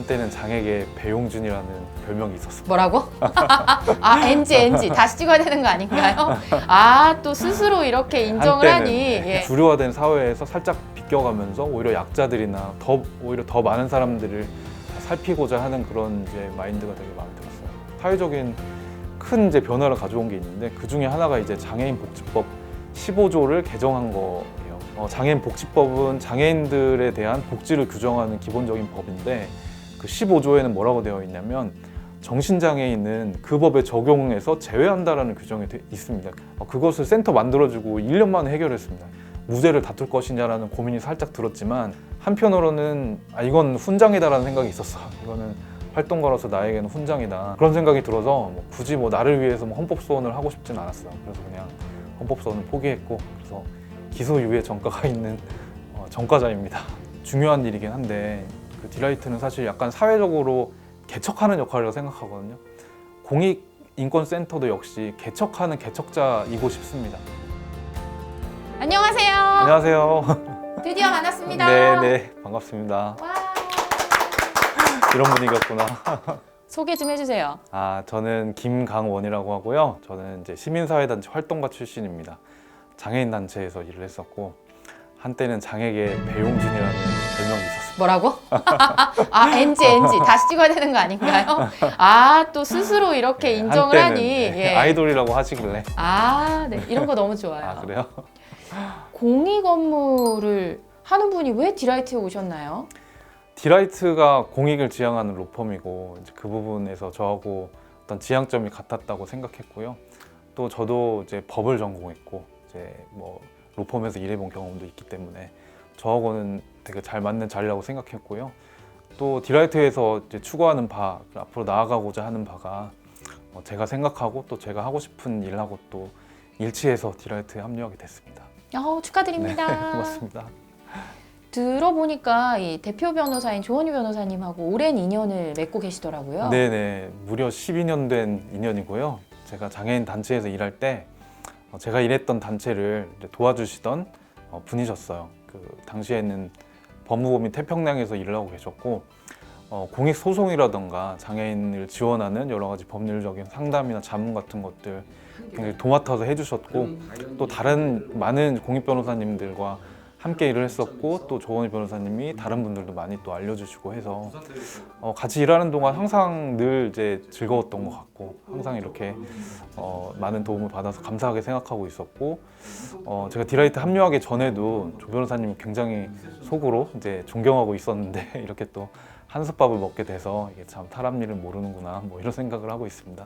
한때는 장에게 배용준이라는 별명이 있었습니다. 뭐라고? 아, NG. 다시 찍어야 되는 거 아닌가요? 아, 또 스스로 이렇게 인정을 한때는 하니. 예. 주류화된 사회에서 살짝 비껴가면서 오히려 약자들이나 오히려 더 많은 사람들을 살피고자 하는 그런 이제 마인드가 되게 마음에 들었어요. 사회적인 큰 이제 변화를 가져온 게 있는데 그 중에 하나가 이제 장애인 복지법 15조를 개정한 거예요. 장애인 복지법은 장애인들에 대한 복지를 규정하는 기본적인 법인데 그 15조에는 뭐라고 되어 있냐면 정신장애인은 그 법의 적용에서 제외한다라는 규정이 있습니다. 그것을 센터 만들어주고 1년 만에 해결했습니다. 무죄를 다툴 것이냐라는 고민이 살짝 들었지만 한편으로는 이건 훈장이다라는 생각이 있었어. 이거는 활동가로서 나에게는 훈장이다. 그런 생각이 들어서 굳이 나를 위해서 헌법소원을 하고 싶진 않았어요. 그래서 그냥 헌법소원을 포기했고 그래서 기소유예 전과가 있는 전과자입니다. 중요한 일이긴 한데 그 디라이트는 사실 약간 사회적으로 개척하는 역할이라고 생각하거든요. 공익인권센터도 역시 개척하는 개척자이고 싶습니다. 안녕하세요. 안녕하세요. 드디어 만났습니다. 네, 반갑습니다. 와. 이런 분위기였구나. 소개 좀 해주세요. 저는 김강원이라고 하고요. 저는 이제 시민사회단체 활동가 출신입니다. 장애인 단체에서 일을 했었고 한때는 장에게 배용준이라는 별명이 있었습니다. 뭐라고? 아, NG. 다시 찍어야 되는 거 아닌가요? 아, 또 스스로 이렇게 인정을 한때는, 하니. 예. 아이돌이라고 하시길래. 아, 네. 이런 거 너무 좋아요. 그래요? 공익 업무를 하는 분이 왜 디라이트에 오셨나요? 디라이트가 공익을 지향하는 로펌이고 이제 그 부분에서 저하고 어떤 지향점이 같았다고 생각했고요. 또 저도 이제 법을 전공했고 이제 로펌에서 일해본 경험도 있기 때문에 저하고는 되게 잘 맞는 자리라고 생각했고요. 또 디라이트에서 이제 추구하는 바, 앞으로 나아가고자 하는 바가 제가 생각하고 또 제가 하고 싶은 일하고 또 일치해서 디라이트에 합류하게 됐습니다. 축하드립니다. 네, 고맙습니다. 들어보니까 이 대표 변호사인 조원유 변호사님하고 오랜 인연을 맺고 계시더라고요. 네네, 무려 12년 된 인연이고요. 제가 장애인 단체에서 일할 때 제가 일했던 단체를 이제 도와주시던 분이셨어요. 그 당시에는 법무부 및 태평양에서 일을 하고 계셨고 공익 소송이라던가 장애인을 지원하는 여러 가지 법률적인 상담이나 자문 같은 것들 굉장히 도맡아서 해주셨고 또 다른 많은 공익 변호사님들과 함께 일을 했었고 또 조원희 변호사님이 다른 분들도 많이 또 알려주시고 해서 같이 일하는 동안 항상 늘 이제 즐거웠던 것 같고 항상 이렇게 많은 도움을 받아서 감사하게 생각하고 있었고 제가 디라이트 합류하기 전에도 조 변호사님이 굉장히 속으로 이제 존경하고 있었는데 이렇게 또 한솥밥을 먹게 돼서 이게 참 사람 일을 모르는구나 이런 생각을 하고 있습니다.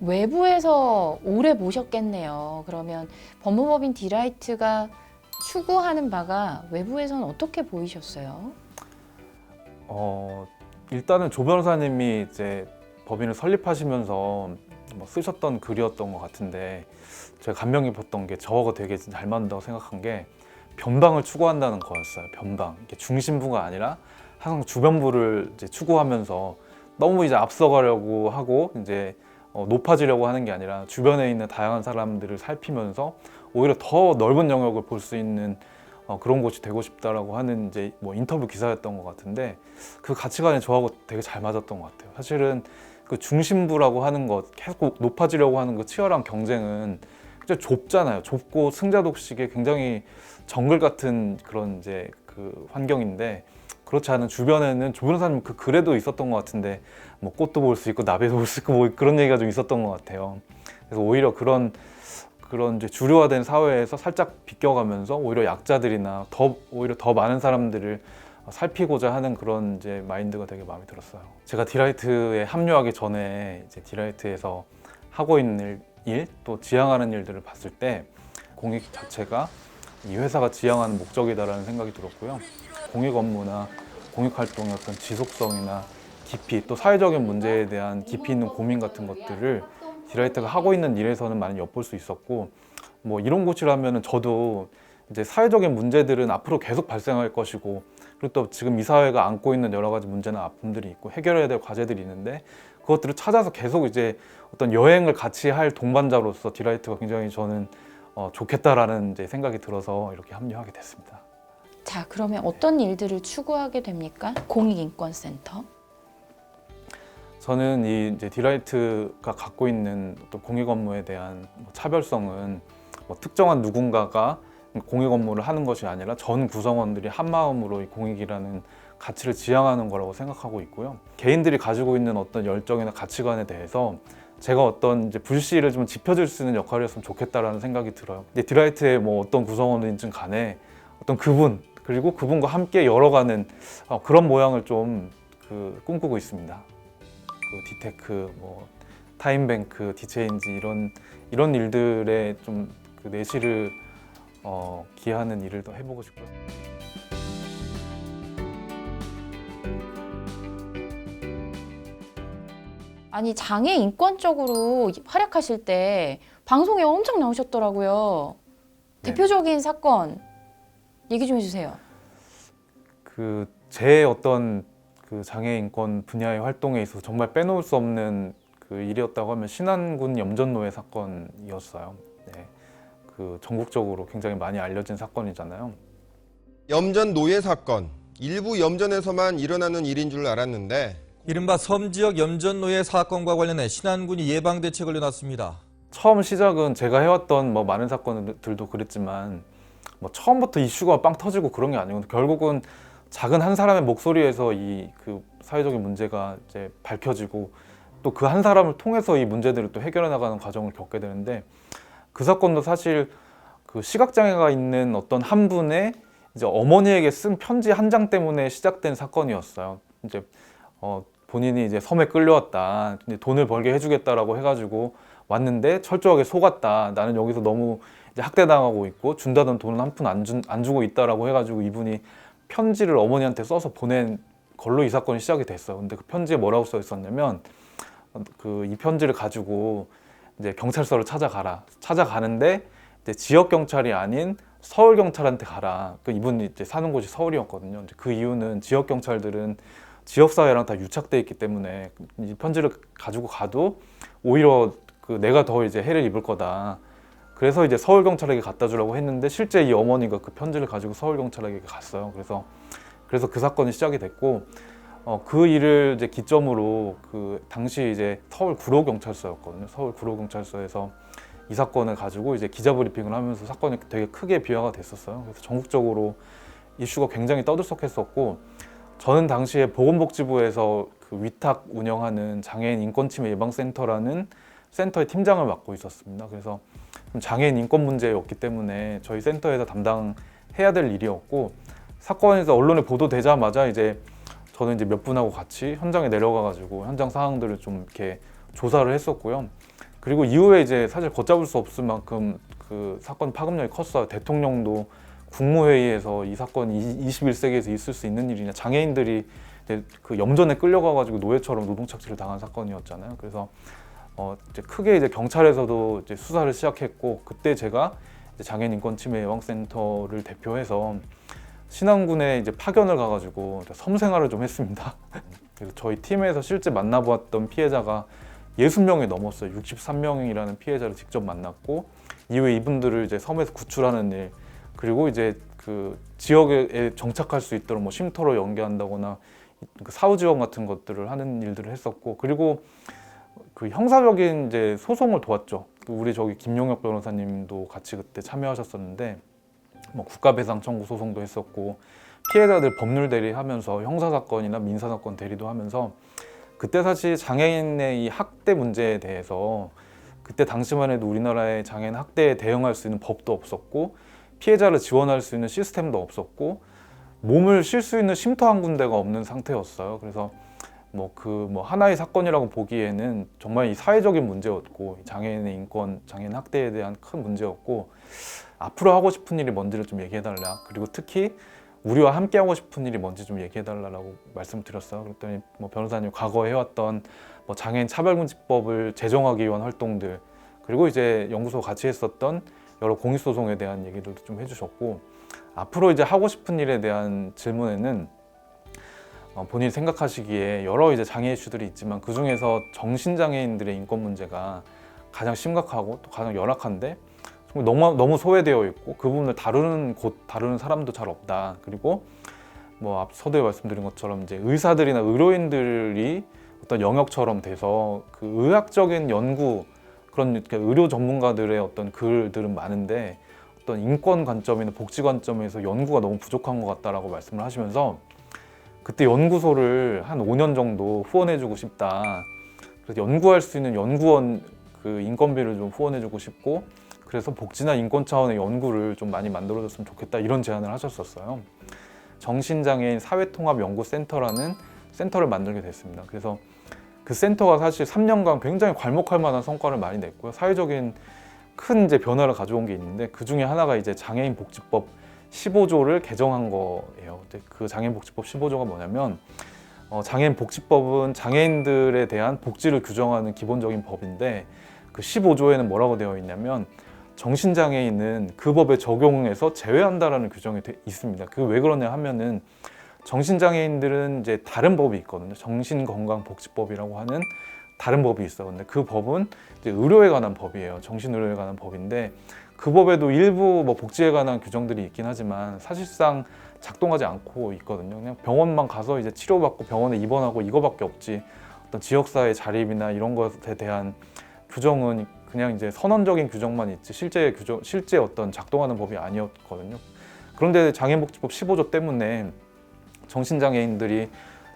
외부에서 오래 모셨겠네요. 그러면 법무법인 디라이트가 추구하는 바가 외부에서는 어떻게 보이셨어요? 일단은 조 변호사님이 이제 법인을 설립하시면서 쓰셨던 글이었던 것 같은데 제가 감명 깊었던 게 저하고 되게 잘 맞는다고 생각한 게 변방을 추구한다는 거였어요. 변방. 이게 중심부가 아니라 항상 주변부를 이제 추구하면서 너무 이제 앞서가려고 하고 이제 높아지려고 하는 게 아니라 주변에 있는 다양한 사람들을 살피면서 오히려 더 넓은 영역을 볼 수 있는 그런 곳이 되고 싶다라고 하는 이제 인터뷰 기사였던 것 같은데 그 가치관이 저하고 되게 잘 맞았던 것 같아요. 사실은 그 중심부라고 하는 것, 계속 높아지려고 하는 그 치열한 경쟁은 진짜 좁잖아요. 좁고 승자독식의 굉장히 정글 같은 그런 이제 그 환경인데 그렇지 않은 주변에는 조 변호사님 그 글에도 있었던 것 같은데 꽃도 볼 수 있고 나비도 볼 수 있고 그런 얘기가 좀 있었던 것 같아요. 그래서 오히려 그런 이제 주류화된 사회에서 살짝 비껴가면서 오히려 약자들이나 오히려 더 많은 사람들을 살피고자 하는 그런 이제 마인드가 되게 마음에 들었어요. 제가 디라이트에 합류하기 전에 이제 디라이트에서 하고 있는 일, 또 지향하는 일들을 봤을 때 공익 자체가 이 회사가 지향하는 목적이다라는 생각이 들었고요. 공익 업무나 공익 활동의 어떤 지속성이나 깊이, 또 사회적인 문제에 대한 깊이 있는 고민 같은 것들을 디라이트가 하고 있는 일에서는 많이 엿볼 수 있었고 이런 곳이라면 저도 이제 사회적인 문제들은 앞으로 계속 발생할 것이고 그리고 또 지금 이 사회가 안고 있는 여러 가지 문제나 아픔들이 있고 해결해야 될 과제들이 있는데 그것들을 찾아서 계속 이제 어떤 여행을 같이 할 동반자로서 디라이트가 굉장히 저는 좋겠다라는 이제 생각이 들어서 이렇게 합류하게 됐습니다. 자, 그러면 어떤 일들을 추구하게 됩니까? 공익인권센터. 저는 이 이제 디라이트가 갖고 있는 또 공익 업무에 대한 차별성은 특정한 누군가가 공익 업무를 하는 것이 아니라 전 구성원들이 한 마음으로 이 공익이라는 가치를 지향하는 거라고 생각하고 있고요. 개인들이 가지고 있는 어떤 열정이나 가치관에 대해서 제가 어떤 이제 불씨를 좀 지펴줄 수 있는 역할이었으면 좋겠다라는 생각이 들어요. 근데 디라이트의 어떤 구성원이든 간에 어떤 그분 그리고 그분과 함께 열어가는 그런 모양을 좀 꿈꾸고 있습니다. 디테크, 타임뱅크, 디체인지 이런 일들에 좀 내실을 기하는 일을 더 해보고 싶고요. 아니, 장애 인권적으로 활약하실 때 방송에 엄청 나오셨더라고요. 네. 대표적인 사건 얘기 좀 해주세요. 제 어떤 장애 인권 분야의 활동에 있어서 정말 빼놓을 수 없는 일이었다고 하면 신안군 염전노예 사건이었어요. 네. 전국적으로 굉장히 많이 알려진 사건이잖아요. 염전 노예 사건, 일부 염전에서만 일어나는 일인 줄 알았는데 이른바 섬지역 염전노예 사건과 관련해 신안군이 예방대책을 내놨습니다. 처음 시작은 제가 해왔던 많은 사건들도 그랬지만 처음부터 이슈가 빵 터지고 그런 게 아니고 결국은 작은 한 사람의 목소리에서 이 사회적인 문제가 이제 밝혀지고 또 그 한 사람을 통해서 이 문제들을 또 해결해 나가는 과정을 겪게 되는데 그 사건도 사실 시각장애가 있는 어떤 한 분의 이제 어머니에게 쓴 편지 한 장 때문에 시작된 사건이었어요. 이제 본인이 이제 섬에 끌려왔다. 돈을 벌게 해주겠다라고 해가지고 왔는데 철저하게 속았다. 나는 여기서 너무 이제 학대당하고 있고 준다던 돈은 한 푼 안 주고 있다라고 해가지고 이분이 편지를 어머니한테 써서 보낸 걸로 이 사건이 시작이 됐어요. 근데 그 편지에 뭐라고 써 있었냐면 이 편지를 가지고 이제 경찰서를 찾아가는데 이제 지역 경찰이 아닌 서울 경찰한테 가라. 이분이 이제 사는 곳이 서울이었거든요. 이제 그 이유는 지역 경찰들은 지역 사회랑 다 유착돼 있기 때문에 이 편지를 가지고 가도 오히려 내가 더 이제 해를 입을 거다. 그래서 이제 서울 경찰에게 갖다 주라고 했는데 실제 이 어머니가 그 편지를 가지고 서울 경찰에게 갔어요. 그래서 그 사건이 시작이 됐고 그 일을 이제 기점으로 당시 이제 서울 구로경찰서였거든요. 서울 구로경찰서에서 이 사건을 가지고 이제 기자 브리핑을 하면서 사건이 되게 크게 비화가 됐었어요. 그래서 전국적으로 이슈가 굉장히 떠들썩했었고 저는 당시에 보건복지부에서 위탁 운영하는 장애인 인권침해 예방센터라는 센터의 팀장을 맡고 있었습니다. 그래서 장애인 인권 문제였기 때문에 저희 센터에서 담당해야 될 일이었고 사건에서 언론에 보도되자마자 이제 저는 이제 몇 분하고 같이 현장에 내려가가지고 현장 상황들을 좀 이렇게 조사를 했었고요. 그리고 이후에 이제 사실 걷잡을 수 없을 만큼 사건 파급력이 컸어요. 대통령도 국무회의에서 이 사건이 21세기에서 있을 수 있는 일이냐, 장애인들이 이제 염전에 끌려가가지고 노예처럼 노동착취를 당한 사건이었잖아요. 그래서 이제 크게 이제 경찰에서도 이제 수사를 시작했고 그때 제가 이제 장애인 인권 침해 예방센터를 대표해서 신안군에 이제 파견을 가가지고 섬 생활을 좀 했습니다. 그래서 저희 팀에서 실제 만나보았던 피해자가 60명이 넘었어요. 63명이라는 피해자를 직접 만났고 이후에 이분들을 이제 섬에서 구출하는 일 그리고 이제 지역에 정착할 수 있도록 쉼터로 연계한다거나 사후 지원 같은 것들을 하는 일들을 했었고 그리고 형사적인 이제 소송을 도왔죠. 우리 저기 김용혁 변호사님도 같이 그때 참여하셨었는데 국가배상 청구 소송도 했었고 피해자들 법률 대리하면서 형사사건이나 민사사건 대리도 하면서 그때 사실 장애인의 이 학대 문제에 대해서 그때 당시만 해도 우리나라의 장애인 학대에 대응할 수 있는 법도 없었고 피해자를 지원할 수 있는 시스템도 없었고 몸을 실 수 있는 쉼터 한 군데가 없는 상태였어요. 그래서 하나의 사건이라고 보기에는 정말 이 사회적인 문제였고 장애인의 인권, 장애인 학대에 대한 큰 문제였고 앞으로 하고 싶은 일이 뭔지를 좀 얘기해달라. 그리고 특히 우리와 함께 하고 싶은 일이 뭔지 좀 얘기해달라고 말씀드렸어요. 그랬더니 변호사님 과거에 해왔던 장애인 차별금지법을 제정하기 위한 활동들 그리고 이제 연구소 같이 했었던 여러 공익소송에 대한 얘기들도 좀 해주셨고 앞으로 이제 하고 싶은 일에 대한 질문에는 본인이 생각하시기에 여러 이제 장애 이슈들이 있지만 그 중에서 정신장애인들의 인권 문제가 가장 심각하고 또 가장 열악한데 너무 소외되어 있고 그 부분을 다루는 사람도 잘 없다. 그리고 뭐 앞 서두에 말씀드린 것처럼 이제 의사들이나 의료인들이 어떤 영역처럼 돼서 그 의학적인 연구 그런 의료 전문가들의 어떤 글들은 많은데 어떤 인권 관점이나 복지 관점에서 연구가 너무 부족한 것 같다라고 말씀을 하시면서 그때 연구소를 한 5년 정도 후원해주고 싶다. 그래서 연구할 수 있는 연구원 그 인건비를 좀 후원해주고 싶고 그래서 복지나 인권 차원의 연구를 좀 많이 만들어줬으면 좋겠다 이런 제안을 하셨었어요. 정신장애인 사회통합연구센터라는 센터를 만들게 됐습니다. 그래서 그 센터가 사실 3년간 굉장히 괄목할 만한 성과를 많이 냈고요. 사회적인 큰 이제 변화를 가져온 게 있는데 그 중에 하나가 이제 장애인 복지법 15조를 개정한 거예요. 그 장애인 복지법 15조가 뭐냐면 장애인 복지법은 장애인들에 대한 복지를 규정하는 기본적인 법인데 그 15조에는 뭐라고 되어 있냐면 정신장애인은 그 법의 적용에서 제외한다라는 규정이 있습니다. 그 왜 그러냐 하면은 정신장애인들은 이제 다른 법이 있거든요. 정신건강복지법이라고 하는 다른 법이 있어. 근데 그 법은 이제 의료에 관한 법이에요. 정신의료에 관한 법인데 그 법에도 일부 뭐 복지에 관한 규정들이 있긴 하지만 사실상 작동하지 않고 있거든요. 그냥 병원만 가서 이제 치료받고 병원에 입원하고 이거밖에 없지 어떤 지역사회 자립이나 이런 것에 대한 규정은 그냥 이제 선언적인 규정만 있지 실제 어떤 작동하는 법이 아니었거든요. 그런데 장애인복지법 15조 때문에 정신장애인들이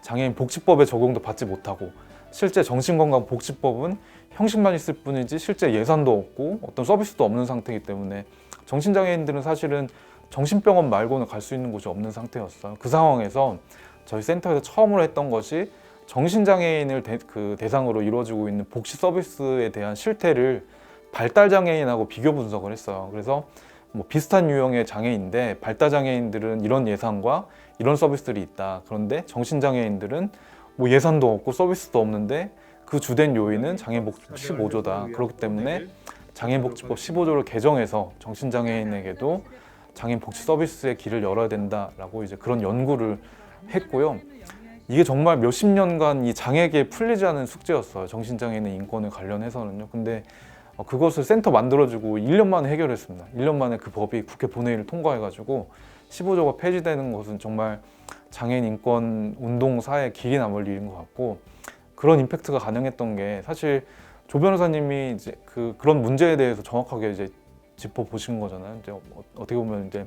장애인 복지법의 적용도 받지 못하고 실제 정신건강복지법은 형식만 있을 뿐이지 실제 예산도 없고 어떤 서비스도 없는 상태이기 때문에 정신장애인들은 사실은 정신병원 말고는 갈 수 있는 곳이 없는 상태였어요. 그 상황에서 저희 센터에서 처음으로 했던 것이 정신장애인을 대상으로 이루어지고 있는 복지 서비스에 대한 실태를 발달장애인하고 비교 분석을 했어요. 그래서 뭐 비슷한 유형의 장애인데 발달장애인들은 이런 예산과 이런 서비스들이 있다. 그런데 정신장애인들은 뭐 예산도 없고 서비스도 없는데 그 주된 요인은 장애인복지법 15조다. 그렇기 때문에 장애인복지법 15조를 개정해서 정신장애인에게도 장애인 복지 서비스의 길을 열어야 된다라고 이제 그런 연구를 했고요. 이게 정말 몇십 년간 이 장애계에 풀리지 않은 숙제였어요. 정신장애인의 인권에 관련해서는요. 근데 그것을 센터 만들어주고 1년 만에 해결했습니다. 1년 만에 그 법이 국회 본회의를 통과해가지고 15조가 폐지되는 것은 정말 장애인 인권 운동사에 길이 남을 일인 것 같고 그런 임팩트가 가능했던 게 사실 조 변호사님이 이제 그런 문제에 대해서 정확하게 이제 짚어보신 거잖아요. 이제 어떻게 보면 이제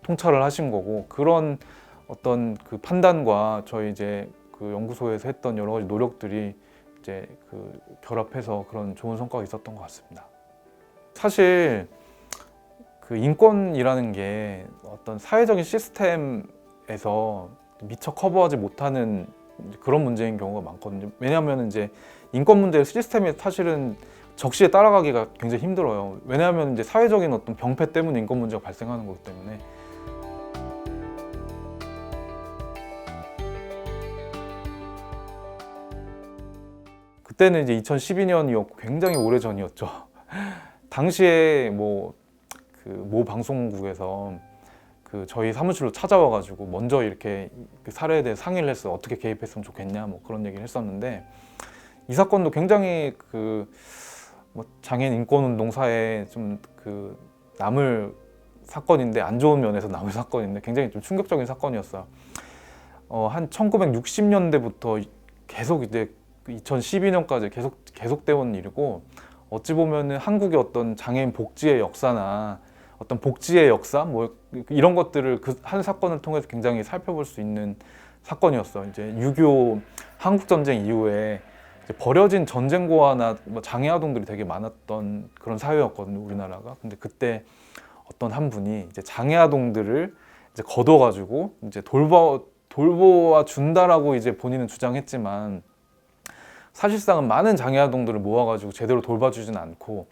통찰을 하신 거고 그런 어떤 그 판단과 저희 이제 그 연구소에서 했던 여러 가지 노력들이 이제 그 결합해서 그런 좋은 성과가 있었던 것 같습니다. 사실 그 인권이라는 게 어떤 사회적인 시스템에서 미처 커버하지 못하는 그런 문제인 경우가 많거든요. 왜냐하면 이제 인권 문제의 시스템이 사실은 적시에 따라가기가 굉장히 힘들어요. 왜냐하면 이제 사회적인 어떤 병폐 때문에 인권 문제가 발생하는 거기 때문에. 그때는 이제 2012년이었고 굉장히 오래 전이었죠. 당시에 뭐 방송국에서 저희 사무실로 찾아와가지고 먼저 이렇게 그 사례에 대해 상의를 했어요. 어떻게 개입했으면 좋겠냐 뭐 그런 얘기를 했었는데 이 사건도 굉장히 뭐 장애인 인권운동사에 좀 남을 사건인데 안 좋은 면에서 남을 사건인데 굉장히 좀 충격적인 사건이었어요. 한 1960년대부터 계속 이제 2012년까지 계속되어 온 일이고 어찌 보면은 한국의 어떤 장애인 복지의 역사나 어떤 복지의 역사 뭐 이런 것들을 그 한 사건을 통해서 굉장히 살펴볼 수 있는 사건이었어요. 이제 6.25 한국 전쟁 이후에 이제 버려진 전쟁고아나 뭐 장애 아동들이 되게 많았던 그런 사회였거든요, 우리나라가. 근데 그때 어떤 한 분이 이제 장애 아동들을 이제 거둬가지고 이제 돌보아 준다라고 이제 본인은 주장했지만 사실상은 많은 장애 아동들을 모아가지고 제대로 돌봐주진 않고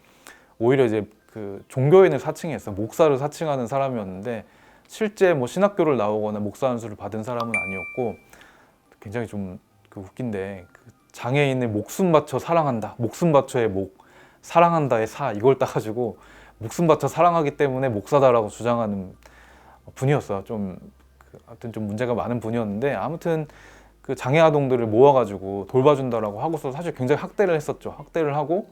오히려 이제 종교인을 사칭했어요. 목사를 사칭하는 사람이었는데 실제 뭐 신학교를 나오거나 목사 안수를 받은 사람은 아니었고 굉장히 좀 웃긴데 장애인을 목숨 바쳐 사랑한다. 목숨 바쳐의 목, 사랑한다의 사 이걸 따가지고 목숨 바쳐 사랑하기 때문에 목사다라고 주장하는 분이었어요. 아무튼 좀 문제가 많은 분이었는데 아무튼 그 장애 아동들을 모아가지고 돌봐준다라고 하고서 사실 굉장히 학대를 했었죠. 학대를 하고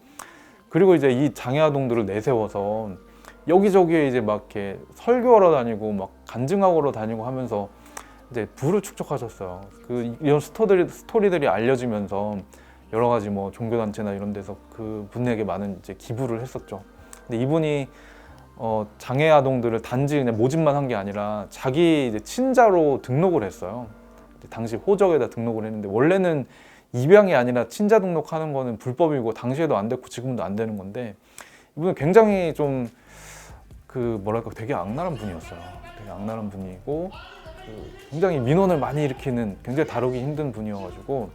그리고 이제 이 장애 아동들을 내세워서 여기저기에 이제 막 이렇게 설교하러 다니고 막 간증하러 다니고 하면서 이제 부를 축적하셨어요. 이런 스토리들이 알려지면서 여러 가지 뭐 종교단체나 이런 데서 그 분에게 많은 이제 기부를 했었죠. 근데 이분이 장애 아동들을 단지 그냥 모집만 한 게 아니라 자기 이제 친자로 등록을 했어요. 당시 호적에다 등록을 했는데 원래는 입양이 아니라 친자 등록하는 거는 불법이고 당시에도 안 됐고 지금도 안 되는 건데 이분은 굉장히 좀 뭐랄까 되게 악랄한 분이었어요. 되게 악랄한 분이고 굉장히 민원을 많이 일으키는 굉장히 다루기 힘든 분이어가지고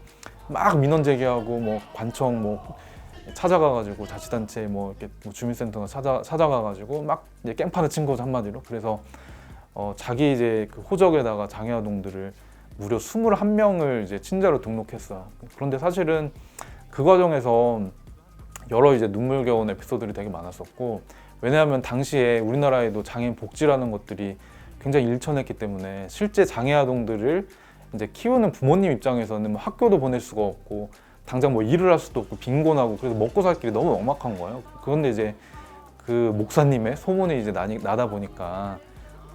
막 민원 제기하고 뭐 관청 뭐 찾아가가지고 자치단체 뭐 이렇게 주민센터가 찾아가가지고 막 이제 깽판을 친 거죠 한마디로. 그래서 자기 이제 그 호적에다가 장애 아동들을 무려 21명을 이제 친자로 등록했어요. 그런데 사실은 그 과정에서 여러 이제 눈물겨운 에피소드들이 되게 많았었고 왜냐하면 당시에 우리나라에도 장애인 복지라는 것들이 굉장히 일천했기 때문에 실제 장애 아동들을 이제 키우는 부모님 입장에서는 뭐 학교도 보낼 수가 없고 당장 뭐 일을 할 수도 없고 빈곤하고 그래서 먹고 살 길이 너무 막막한 거예요. 그런데 이제 그 목사님의 소문이 이제 나다 보니까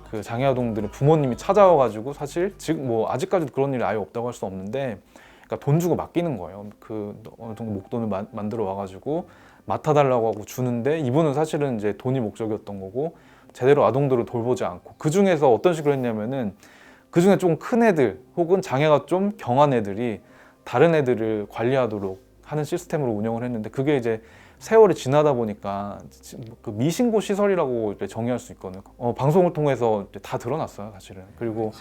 그 장애 아동들은 부모님이 찾아와가지고 사실 지금 뭐 아직까지도 그런 일이 아예 없다고 할 수 없는데 그러니까 돈 주고 맡기는 거예요. 어느 정도 목돈을 만들어 와가지고 맡아달라고 하고 주는데 이분은 사실은 이제 돈이 목적이었던 거고 제대로 아동들을 돌보지 않고 그 중에서 어떤 식으로 했냐면은 그 중에 좀 큰 애들 혹은 장애가 좀 경한 애들이 다른 애들을 관리하도록 하는 시스템으로 운영을 했는데 그게 이제 세월이 지나다 보니까 그 미신고 시설이라고 정의할 수 있거든요. 방송을 통해서 다 드러났어요, 사실은. 그리고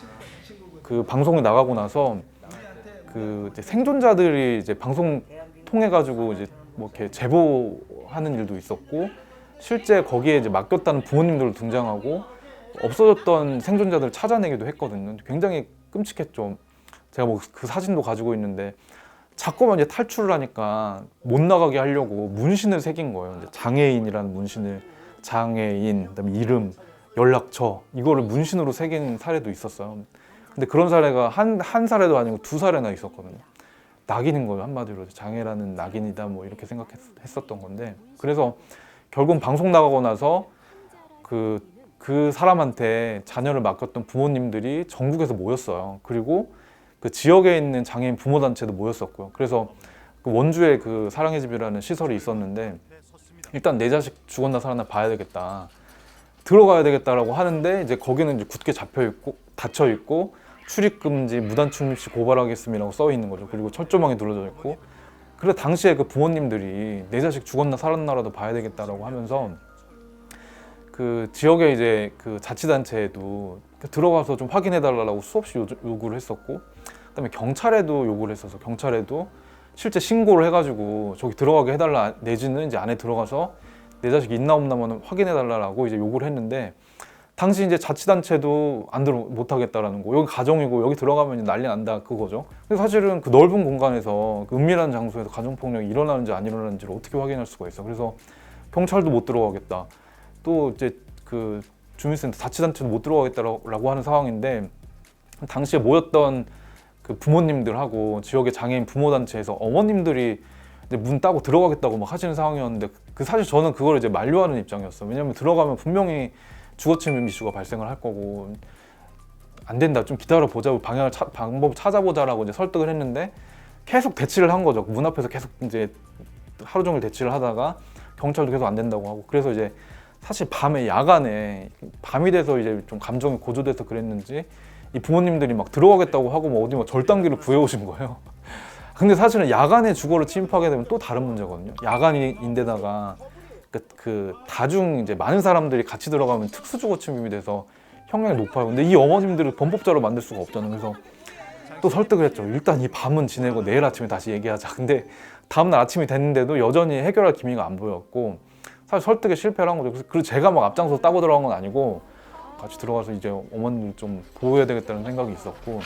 그 방송에 나가고 나서 그 이제 생존자들이 이제 방송 통해 가지고 이제 뭐 이렇게 제보하는 일도 있었고 실제 거기에 이제 맡겼다는 부모님들도 등장하고 없어졌던 생존자들을 찾아내기도 했거든요. 굉장히 끔찍했죠. 제가 뭐 그 사진도 가지고 있는데 자꾸만 이제 탈출을 하니까 못 나가게 하려고 문신을 새긴 거예요. 이제 장애인이라는 문신을 장애인, 그다음에 이름, 연락처 이거를 문신으로 새긴 사례도 있었어요. 근데 그런 사례가 한 사례도 아니고 2사례나 있었거든요. 낙인인 거예요, 한마디로. 장애라는 낙인이다 뭐 이렇게 생각했었던 건데 그래서 결국 방송 나가고 나서 그 사람한테 자녀를 맡겼던 부모님들이 전국에서 모였어요. 그리고 그 지역에 있는 장애인 부모단체도 모였었고요. 그래서 그 원주에 그 사랑의 집이라는 시설이 있었는데 일단 내 자식 죽었나 살았나 봐야 되겠다. 들어가야 되겠다라고 하는데 이제 거기는 이제 굳게 닫혀 있고 출입 금지, 무단 출입 시 고발하겠습니다라고 써 있는 거죠. 그리고 철조망이 둘러져 있고. 그래서 당시에 그 부모님들이 내 자식 죽었나 살았나라도 봐야 되겠다라고 하면서 그 지역에 이제 그 자치단체에도 들어가서 좀 확인해 달라고 수없이 요구를 했었고 그다음에 경찰에도 요구를 했어서 경찰에도 실제 신고를 해가지고 저기 들어가게 해달라 내지는 이제 안에 들어가서 내 자식 있나 없나만 확인해 달라고 이제 요구를 했는데 당시 이제 자치단체도 못 하겠다라는 거. 여기 가정이고 여기 들어가면 난리 난다 그거죠. 근데 사실은 그 넓은 공간에서 그 은밀한 장소에서 가정폭력이 일어나는지 안 일어나는지를 어떻게 확인할 수가 있어. 그래서 경찰도 못 들어가겠다. 또 이제 그 주민센터 자치단체도 못 들어가겠다라고 하는 상황인데 당시에 모였던 그 부모님들하고 지역의 장애인 부모단체에서 어머님들이 이제 문 따고 들어가겠다고 막 하시는 상황이었는데 그 사실 저는 그걸 이제 만류하는 입장이었어요. 왜냐하면 들어가면 분명히 주거침입 이슈가 발생을 할 거고 안 된다 좀 기다려보자 방법을 찾아보자라고 이제 설득을 했는데 계속 대치를 한 거죠. 문 앞에서 계속 이제 하루 종일 대치를 하다가 경찰도 계속 안 된다고 하고 그래서 이제 사실 야간에 밤이 돼서 이제 좀 감정이 고조돼서 그랬는지 이 부모님들이 막 들어가겠다고 하고 뭐 어디 막 절단기를 구해오신 거예요. 근데 사실은 야간에 주거를 침입하게 되면 또 다른 문제거든요. 야간인데다가 그 다중 이제 많은 사람들이 같이 들어가면 특수주거 침입이 돼서 형량이 높아요. 근데 이 어머님들을 범법자로 만들 수가 없잖아요. 그래서 또 설득을 했죠. 일단 이 밤은 지내고 내일 아침에 다시 얘기하자. 근데 다음날 아침이 됐는데도 여전히 해결할 기미가 안 보였고 사실 설득에 실패를 한 거죠. 그리고 제가 막 앞장서서 따고 들어간 건 아니고 같이 들어가서 이제 어머니를 좀 보호해야 되겠다는 생각이 있었고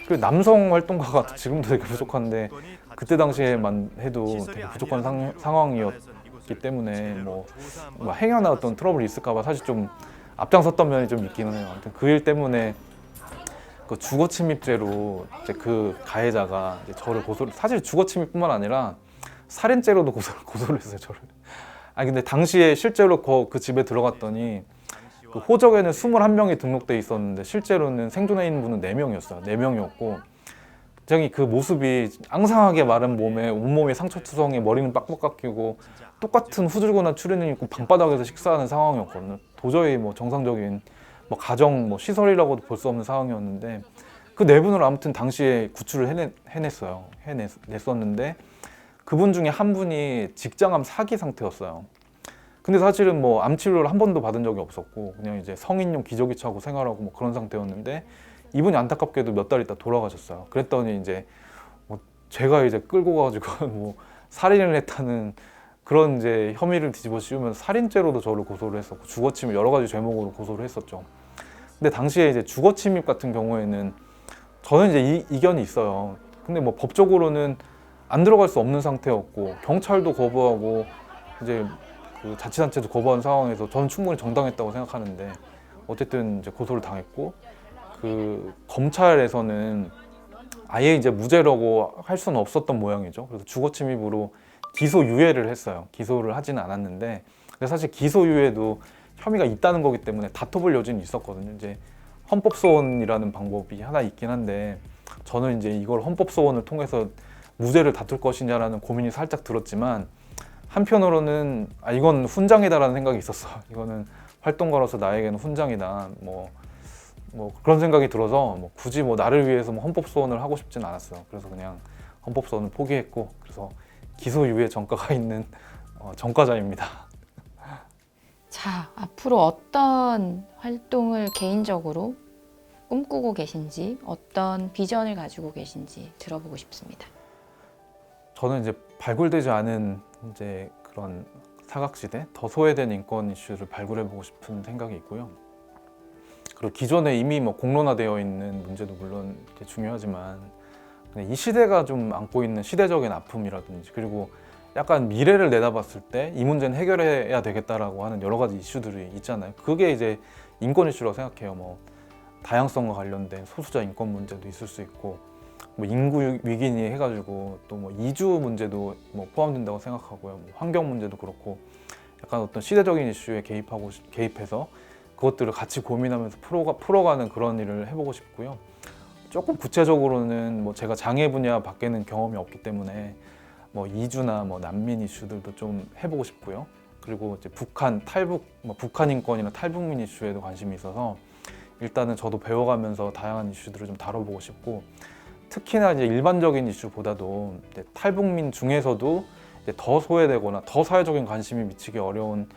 그리고 남성 활동가가 지금도 되게 부족한데 그때 당시에만 해도 되게 부족한 상황이었기 때문에 뭐 행여나 어떤 트러블이 있을까봐 사실 좀 앞장섰던 면이 좀 있기는 해요. 아무튼 그 일 때문에 그 주거침입죄로 이제 그 가해자가 이제 저를 사실 주거침입뿐만 아니라 살인죄로도 고소를 했어요, 저를. 근데 당시에 실제로 그 집에 들어갔더니 그 호적에는 21명이 등록돼 있었는데 실제로는 생존해 있는 분은 4명이었어요. 4명이었고 굉장히 그 모습이 앙상하게 마른 몸에 온몸이 상처투성에 머리는 빡빡 깎이고 똑같은 후줄근한 추리닝 입고 방바닥에서 식사하는 상황이었거든요. 도저히 뭐 정상적인 뭐 가정 뭐 시설이라고도 볼 수 없는 상황이었는데 그 네 분을 아무튼 당시에 구출을 해냈었는데 그분 중에 한 분이 직장암 사기 상태였어요. 근데 사실은 뭐 암 치료를 한 번도 받은 적이 없었고 그냥 이제 성인용 기저귀 차고 생활하고 뭐 그런 상태였는데 이분이 안타깝게도 몇 달 있다 돌아가셨어요. 그랬더니 이제 뭐 제가 이제 끌고 가지고 뭐 살인을 했다는 그런 이제 혐의를 뒤집어 씌우면서 살인죄로도 저를 고소를 했었고 주거침입 여러 가지 죄목으로 고소를 했었죠. 근데 당시에 이제 주거침입 같은 경우에는 저는 이제 이견이 있어요. 근데 뭐 법적으로는 안 들어갈 수 없는 상태였고 경찰도 거부하고 이제 그 자치단체도 거부한 상황에서 저는 충분히 정당했다고 생각하는데 어쨌든 이제 고소를 당했고 그 검찰에서는 아예 이제 무죄라고 할 수는 없었던 모양이죠. 그래서 주거침입으로 기소유예를 했어요. 기소를 하지는 않았는데 근데 사실 기소유예도 혐의가 있다는 거기 때문에 다퉈볼 여지는 있었거든요. 이제 헌법소원이라는 방법이 하나 있긴 한데 저는 이제 이걸 헌법소원을 통해서 무죄를 다툴 것이냐라는 고민이 살짝 들었지만 한편으로는 이건 훈장이다라는 생각이 있었어. 이거는 활동가로서 나에게는 훈장이다. 뭐 그런 생각이 들어서 뭐 굳이 뭐 나를 위해서 뭐 헌법소원을 하고 싶진 않았어요. 그래서 그냥 헌법소원을 포기했고 그래서 기소유예 전과가 있는 전과자입니다. 자, 앞으로 어떤 활동을 개인적으로 꿈꾸고 계신지, 어떤 비전을 가지고 계신지 들어보고 싶습니다. 저는 이제 발굴되지 않은 이제 그런 사각지대, 더 소외된 인권 이슈를 발굴해보고 싶은 생각이 있고요. 그리고 기존에 이미 뭐 공론화되어 있는 문제도 물론 중요하지만 이 시대가 좀 안고 있는 시대적인 아픔이라든지 그리고 약간 미래를 내다봤을 때 이 문제는 해결해야 되겠다라고 하는 여러 가지 이슈들이 있잖아요. 그게 이제 인권 이슈라고 생각해요. 뭐 다양성과 관련된 소수자 인권 문제도 있을 수 있고 뭐 인구 위기니 해가지고 또 뭐 이주 문제도 뭐 포함된다고 생각하고요. 뭐 환경 문제도 그렇고 약간 어떤 시대적인 이슈에 개입해서 그것들을 같이 고민하면서 풀어가는 그런 일을 해보고 싶고요. 조금 구체적으로는 뭐 제가 장애 분야 밖에는 경험이 없기 때문에 뭐 이주나 뭐 난민 이슈들도 좀 해보고 싶고요. 그리고 이제 북한 탈북, 뭐 북한 인권이나 탈북민 이슈에도 관심이 있어서 일단은 저도 배워가면서 다양한 이슈들을 좀 다뤄보고 싶고 특히나 이제 일반적인 이슈보다도 이제 탈북민 중에서도 이제 더 소외되거나 더 사회적인 관심이 미치기 어려운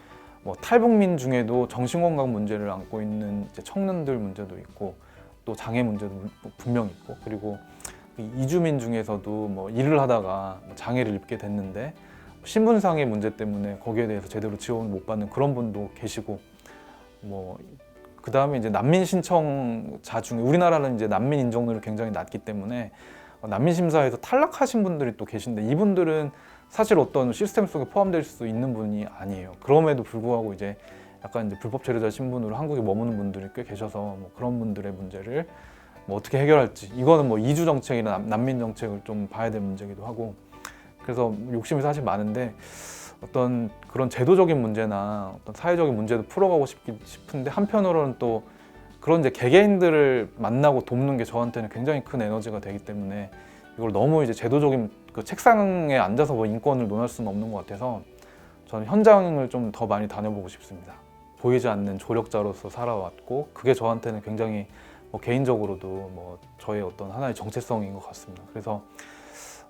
뭐 탈북민 중에도 정신건강 문제를 안고 있는 이제 청년들 문제도 있고 또 장애 문제도 분명 있고 그리고 이주민 중에서도 뭐 일을 하다가 장애를 입게 됐는데 신분상의 문제 때문에 거기에 대해서 제대로 지원을 못 받는 그런 분도 계시고 뭐 그 다음에 이제 난민 신청자 중에 우리나라는 이제 난민 인정률이 굉장히 낮기 때문에 난민 심사에서 탈락하신 분들이 또 계신데 이분들은 사실 어떤 시스템 속에 포함될 수 있는 분이 아니에요. 그럼에도 불구하고 이제 약간 이제 불법 체류자 신분으로 한국에 머무는 분들이 꽤 계셔서 뭐 그런 분들의 문제를 뭐 어떻게 해결할지 이거는 뭐 이주 정책이나 난민 정책을 좀 봐야 될 문제기도 하고 그래서 욕심이 사실 많은데 어떤 그런 제도적인 문제나 어떤 사회적인 문제도 풀어가고 싶은데 한편으로는 또 그런 이제 개개인들을 만나고 돕는 게 저한테는 굉장히 큰 에너지가 되기 때문에 이걸 너무 이제 제도적인 그 책상에 앉아서 뭐 인권을 논할 수는 없는 것 같아서 저는 현장을 좀 더 많이 다녀보고 싶습니다. 보이지 않는 조력자로서 살아왔고 그게 저한테는 굉장히 뭐 개인적으로도 뭐 저의 어떤 하나의 정체성인 것 같습니다. 그래서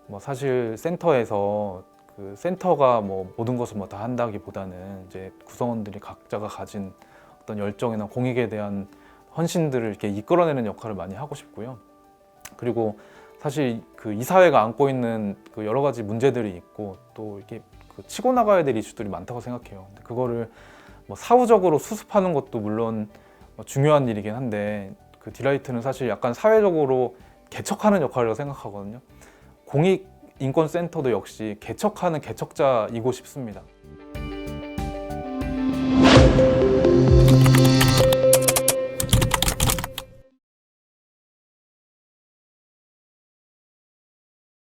뭐 사실 센터에서 그 센터가 뭐 모든 것을 뭐 다 한다기보다는 이제 구성원들이 각자가 가진 어떤 열정이나 공익에 대한 헌신들을 이렇게 이끌어내는 역할을 많이 하고 싶고요. 그리고 사실 그 이 사회가 안고 있는 그 여러 가지 문제들이 있고 또 이렇게 그 치고 나가야 될 이슈들이 많다고 생각해요. 근데 그거를 뭐 사후적으로 수습하는 것도 물론 중요한 일이긴 한데 그 디라이트는 사실 약간 사회적으로 개척하는 역할이라고 생각하거든요. 공익인권센터도 역시 개척하는 개척자이고 싶습니다.